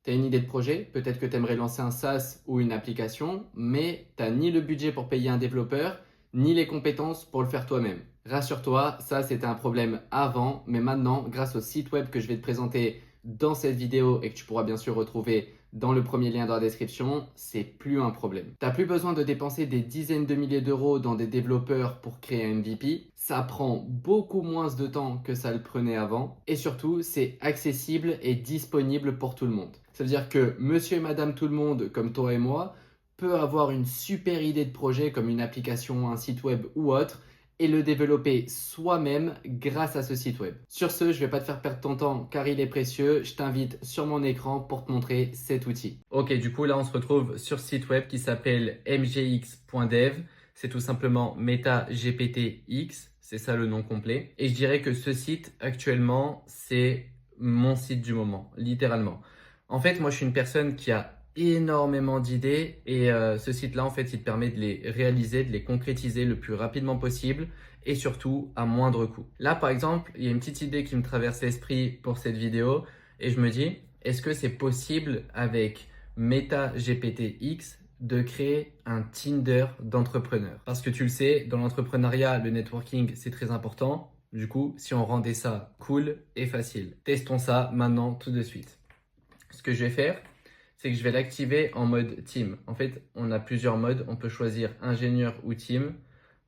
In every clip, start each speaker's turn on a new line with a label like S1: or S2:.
S1: Tu as une idée de projet, peut-être que tu aimerais lancer un SaaS ou une application, mais tu n'as ni le budget pour payer un développeur, ni les compétences pour le faire toi-même. Rassure-toi, ça c'était un problème avant, mais maintenant, grâce au site web que je vais te présenter dans cette vidéo et que tu pourras bien sûr retrouver dans le premier lien dans la description, c'est plus un problème. Tu n'as plus besoin de dépenser des dizaines de milliers d'euros dans des développeurs pour créer un MVP. Ça prend beaucoup moins de temps que ça le prenait avant. Et surtout, c'est accessible et disponible pour tout le monde. Ça veut dire que monsieur et madame tout le monde, comme toi et moi, peut avoir une super idée de projet comme une application, un site web ou autre et le développer soi-même grâce à ce site web. Sur ce, je ne vais pas te faire perdre ton temps car il est précieux. Je t'invite sur mon écran pour te montrer cet outil. Ok, du coup là on se retrouve sur ce site web qui s'appelle mgx.dev. C'est tout simplement MetaGPTX, c'est ça le nom complet. Et je dirais que ce site actuellement, c'est mon site du moment, littéralement. En fait, moi je suis une personne qui a énormément d'idées et ce site-là, en fait, il te permet de les réaliser, de les concrétiser le plus rapidement possible et surtout à moindre coût. Là, par exemple, il y a une petite idée qui me traverse l'esprit pour cette vidéo et je me dis, est-ce que c'est possible avec MetaGPTX de créer un Tinder d'entrepreneur? Parce que tu le sais, dans l'entrepreneuriat, le networking, c'est très important. Du coup, si on rendait ça cool et facile, testons ça maintenant tout de suite. Ce que je vais faire, c'est que je vais l'activer en mode team. En fait, on a plusieurs modes. On peut choisir ingénieur ou team.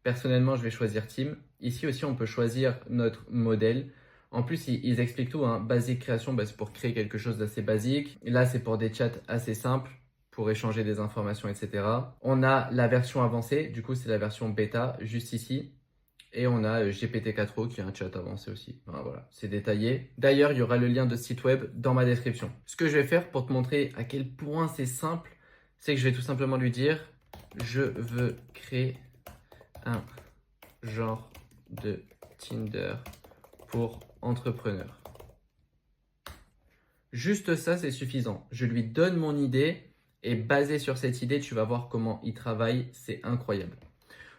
S1: Personnellement, je vais choisir team. Ici aussi, on peut choisir notre modèle. En plus, ils expliquent tout. Hein. Basique création, c'est pour créer quelque chose d'assez basique. Et là, c'est pour des chats assez simples, pour échanger des informations, etc. On a la version avancée. Du coup, c'est la version bêta, juste ici. Et on a GPT-4o qui est un chat avancé aussi. Voilà, c'est détaillé. D'ailleurs, il y aura le lien de site web dans ma description. Ce que je vais faire pour te montrer à quel point c'est simple, c'est que je vais tout simplement lui dire je veux créer un genre de Tinder pour entrepreneurs. Juste ça, c'est suffisant. Je lui donne mon idée et basé sur cette idée, tu vas voir comment il travaille. C'est incroyable.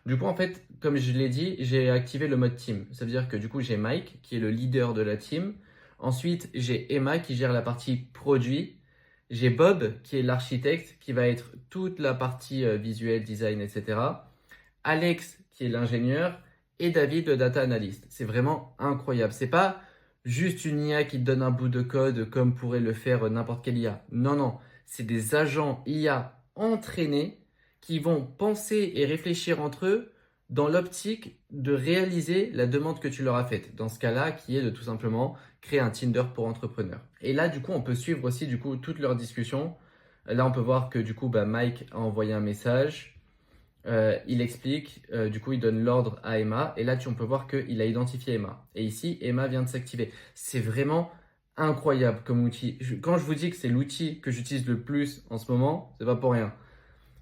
S1: Du coup, en fait, comme je l'ai dit, j'ai activé le mode team. Ça veut dire que du coup, j'ai Mike qui est le leader de la team. Ensuite, j'ai Emma qui gère la partie produit. J'ai Bob qui est l'architecte qui va être toute la partie visuelle, design, etc. Alex qui est l'ingénieur et David le data analyst. C'est vraiment incroyable. C'est pas juste une IA qui te donne un bout de code comme pourrait le faire n'importe quelle IA. Non, non. C'est des agents IA entraînés qui vont penser et réfléchir entre eux dans l'optique de réaliser la demande que tu leur as faite. Dans ce cas-là, qui est de tout simplement créer un Tinder pour entrepreneurs. Et là, du coup, on peut suivre aussi du coup toutes leurs discussions. Là, on peut voir que du coup, Mike a envoyé un message. Il explique, du coup, il donne l'ordre à Emma. Et là, on peut voir qu'il a identifié Emma. Et ici, Emma vient de s'activer. C'est vraiment incroyable comme outil. Quand je vous dis que c'est l'outil que j'utilise le plus en ce moment, c'est pas pour rien.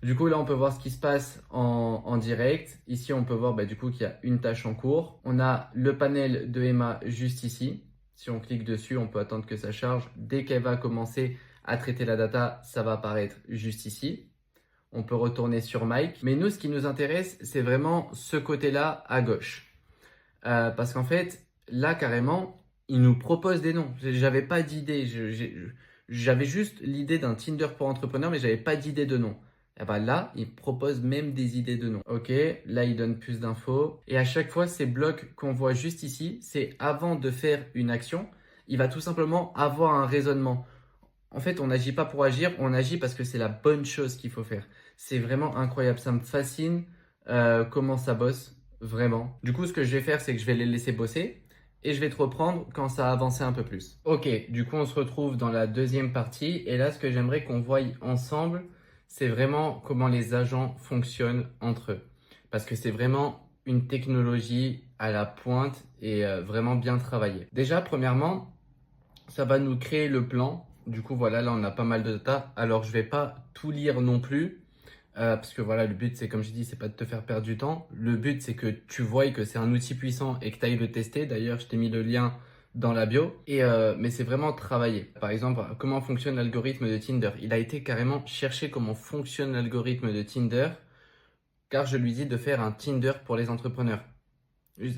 S1: Du coup, là, on peut voir ce qui se passe en direct. Ici, on peut voir du coup qu'il y a une tâche en cours. On a le panel de Emma juste ici. Si on clique dessus, on peut attendre que ça charge. Dès qu'elle va commencer à traiter la data, ça va apparaître juste ici. On peut retourner sur Mike. Mais nous, ce qui nous intéresse, c'est vraiment ce côté-là à gauche. Parce qu'en fait, là, carrément, il nous propose des noms. J'avais pas d'idée. J'avais juste l'idée d'un Tinder pour entrepreneurs, mais j'avais pas d'idée de nom. Et là, il propose même des idées de noms. Ok, là, il donne plus d'infos. Et à chaque fois, ces blocs qu'on voit juste ici, c'est avant de faire une action, il va tout simplement avoir un raisonnement. En fait, on n'agit pas pour agir, on agit parce que c'est la bonne chose qu'il faut faire. C'est vraiment incroyable, ça me fascine comment ça bosse, vraiment. Du coup, ce que je vais faire, c'est que je vais les laisser bosser et je vais te reprendre quand ça a avancé un peu plus. Ok, du coup, on se retrouve dans la deuxième partie et là, ce que j'aimerais qu'on voie ensemble, c'est vraiment comment les agents fonctionnent entre eux. Parce que c'est vraiment une technologie à la pointe et vraiment bien travaillée. Déjà, premièrement, ça va nous créer le plan. Du coup, voilà, là, on a pas mal de data. Alors, je vais pas tout lire non plus. Parce que voilà, le but, c'est comme je dis, c'est pas de te faire perdre du temps. Le but, c'est que tu voies que c'est un outil puissant et que tu ailles le tester. D'ailleurs, je t'ai mis le lien dans la bio. Mais c'est vraiment travailler. Par exemple, comment fonctionne l'algorithme de Tinder. Il a été carrément chercher comment fonctionne l'algorithme de Tinder, car je lui dis de faire un Tinder pour les entrepreneurs.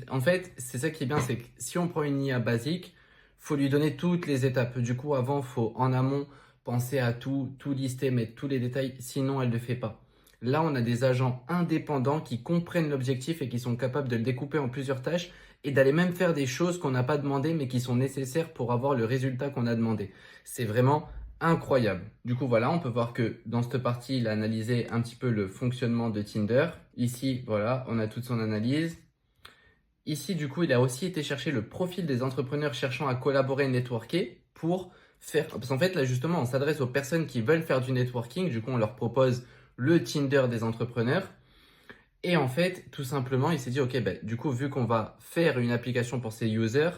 S1: En fait, c'est ça qui est bien, c'est que si on prend une IA basique, faut lui donner toutes les étapes. Du coup, avant, faut en amont penser à tout lister, mettre tous les détails, sinon elle ne le fait pas. Là, on a des agents indépendants qui comprennent l'objectif et qui sont capables de le découper en plusieurs tâches et d'aller même faire des choses qu'on n'a pas demandé mais qui sont nécessaires pour avoir le résultat qu'on a demandé. C'est vraiment incroyable. Du coup, voilà, on peut voir que dans cette partie, il a analysé un petit peu le fonctionnement de Tinder. Ici, voilà, on a toute son analyse. Ici, du coup, il a aussi été chercher le profil des entrepreneurs cherchant à collaborer et networker pour faire... Parce qu'en fait, là, justement, on s'adresse aux personnes qui veulent faire du networking. Du coup, on leur propose le Tinder des entrepreneurs. Et en fait, tout simplement, il s'est dit, OK, du coup, vu qu'on va faire une application pour ces users,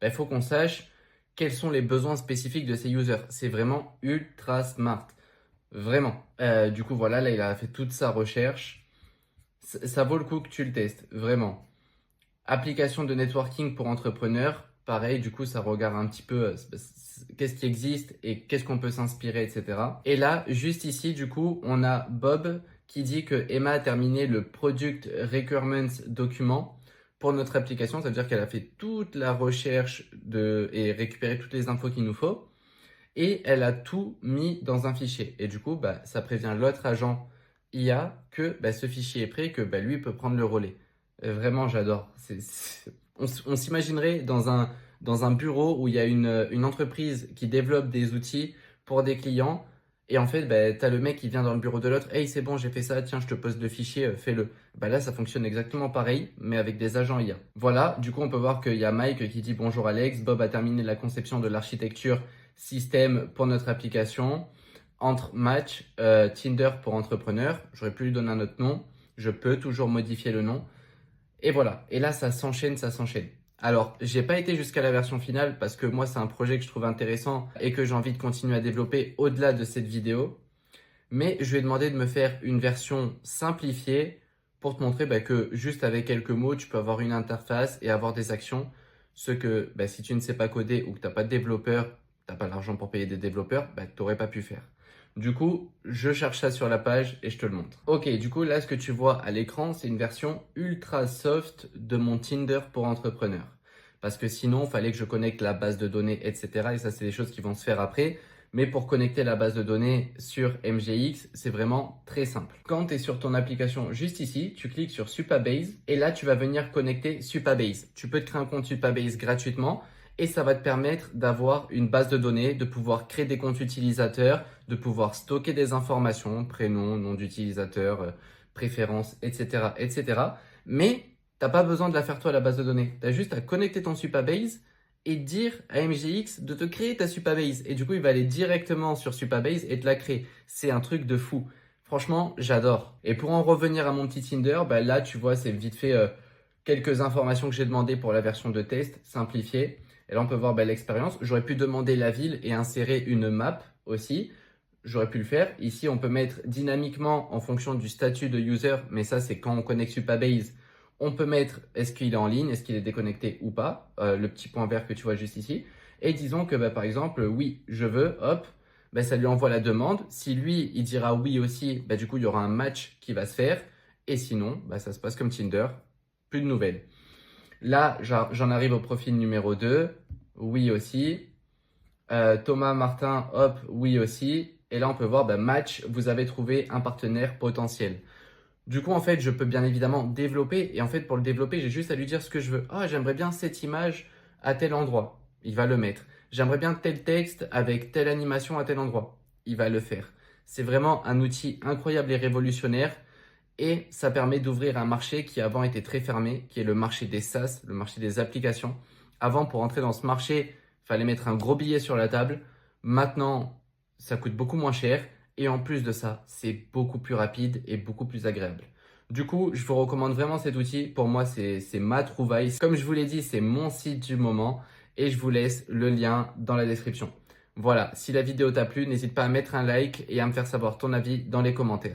S1: il faut qu'on sache quels sont les besoins spécifiques de ces users. C'est vraiment ultra smart. Vraiment. Du coup, voilà, là, il a fait toute sa recherche. Ça vaut le coup que tu le testes, vraiment. Application de networking pour entrepreneurs, pareil, du coup, ça regarde un petit peu qu'est-ce qui existe et qu'est-ce qu'on peut s'inspirer, etc. Et là, juste ici, du coup, on a Bob qui dit que Emma a terminé le Product Requirements document pour notre application. Ça veut dire qu'elle a fait toute la recherche et récupéré toutes les infos qu'il nous faut. Et elle a tout mis dans un fichier. Et du coup, ça prévient l'autre agent IA que ce fichier est prêt et que lui peut prendre le relais. Vraiment, j'adore. On s'imaginerait dans un bureau où il y a une entreprise qui développe des outils pour des clients. Et en fait, tu as le mec qui vient dans le bureau de l'autre. Hey, c'est bon, j'ai fait ça. Tiens, je te pose le fichier, fais-le. Là, ça fonctionne exactement pareil, mais avec des agents IA. Voilà, du coup, on peut voir qu'il y a Mike qui dit bonjour Alex. Bob a terminé la conception de l'architecture système pour notre application. Entre match, Tinder pour entrepreneurs. J'aurais pu lui donner un autre nom. Je peux toujours modifier le nom. Et voilà. Et là, ça s'enchaîne, ça s'enchaîne. Alors, j'ai pas été jusqu'à la version finale parce que moi, c'est un projet que je trouve intéressant et que j'ai envie de continuer à développer au-delà de cette vidéo. Mais je lui ai demandé de me faire une version simplifiée pour te montrer que juste avec quelques mots, tu peux avoir une interface et avoir des actions. Ce que si tu ne sais pas coder ou que tu n'as pas de développeur, tu n'as pas l'argent pour payer des développeurs, tu n'aurais pas pu faire. Du coup, je cherche ça sur la page et je te le montre. Ok, du coup, là, ce que tu vois à l'écran, c'est une version ultra soft de mon Tinder pour entrepreneurs. Parce que sinon, il fallait que je connecte la base de données, etc. Et ça, c'est des choses qui vont se faire après. Mais pour connecter la base de données sur MGX, c'est vraiment très simple. Quand tu es sur ton application juste ici, tu cliques sur Supabase et là, tu vas venir connecter Supabase. Tu peux te créer un compte Supabase gratuitement et ça va te permettre d'avoir une base de données, de pouvoir créer des comptes utilisateurs, de pouvoir stocker des informations, prénom, nom d'utilisateur, préférences, etc., etc. Mais tu n'as pas besoin de la faire toi, la base de données. Tu as juste à connecter ton Supabase et dire à MGX de te créer ta Supabase. Et du coup, il va aller directement sur Supabase et te la créer. C'est un truc de fou. Franchement, j'adore. Et pour en revenir à mon petit Tinder, là, tu vois, c'est vite fait quelques informations que j'ai demandées pour la version de test simplifiée. Et là, on peut voir l'expérience. J'aurais pu demander la ville et insérer une map aussi. J'aurais pu le faire. Ici, on peut mettre dynamiquement en fonction du statut de user. Mais ça, c'est quand on connecte Supabase. On peut mettre est-ce qu'il est en ligne, est-ce qu'il est déconnecté ou pas, le petit point vert que tu vois juste ici. Et disons que par exemple, oui, je veux, hop, ça lui envoie la demande. Si lui, il dira oui aussi, du coup, il y aura un match qui va se faire. Et sinon, ça se passe comme Tinder, plus de nouvelles. Là, j'en arrive au profil numéro 2, oui aussi. Thomas Martin, hop, oui aussi. Et là, on peut voir match, vous avez trouvé un partenaire potentiel. Du coup, en fait, je peux bien évidemment développer. Et en fait, pour le développer, j'ai juste à lui dire ce que je veux. Ah, j'aimerais bien cette image à tel endroit. Il va le mettre. J'aimerais bien tel texte avec telle animation à tel endroit. Il va le faire. C'est vraiment un outil incroyable et révolutionnaire. Et ça permet d'ouvrir un marché qui avant était très fermé, qui est le marché des SaaS, le marché des applications. Avant, pour entrer dans ce marché, il fallait mettre un gros billet sur la table. Maintenant, ça coûte beaucoup moins cher. Et en plus de ça, c'est beaucoup plus rapide et beaucoup plus agréable. Du coup, je vous recommande vraiment cet outil. Pour moi, c'est ma trouvaille. Comme je vous l'ai dit, c'est mon site du moment et je vous laisse le lien dans la description. Voilà, si la vidéo t'a plu, n'hésite pas à mettre un like et à me faire savoir ton avis dans les commentaires.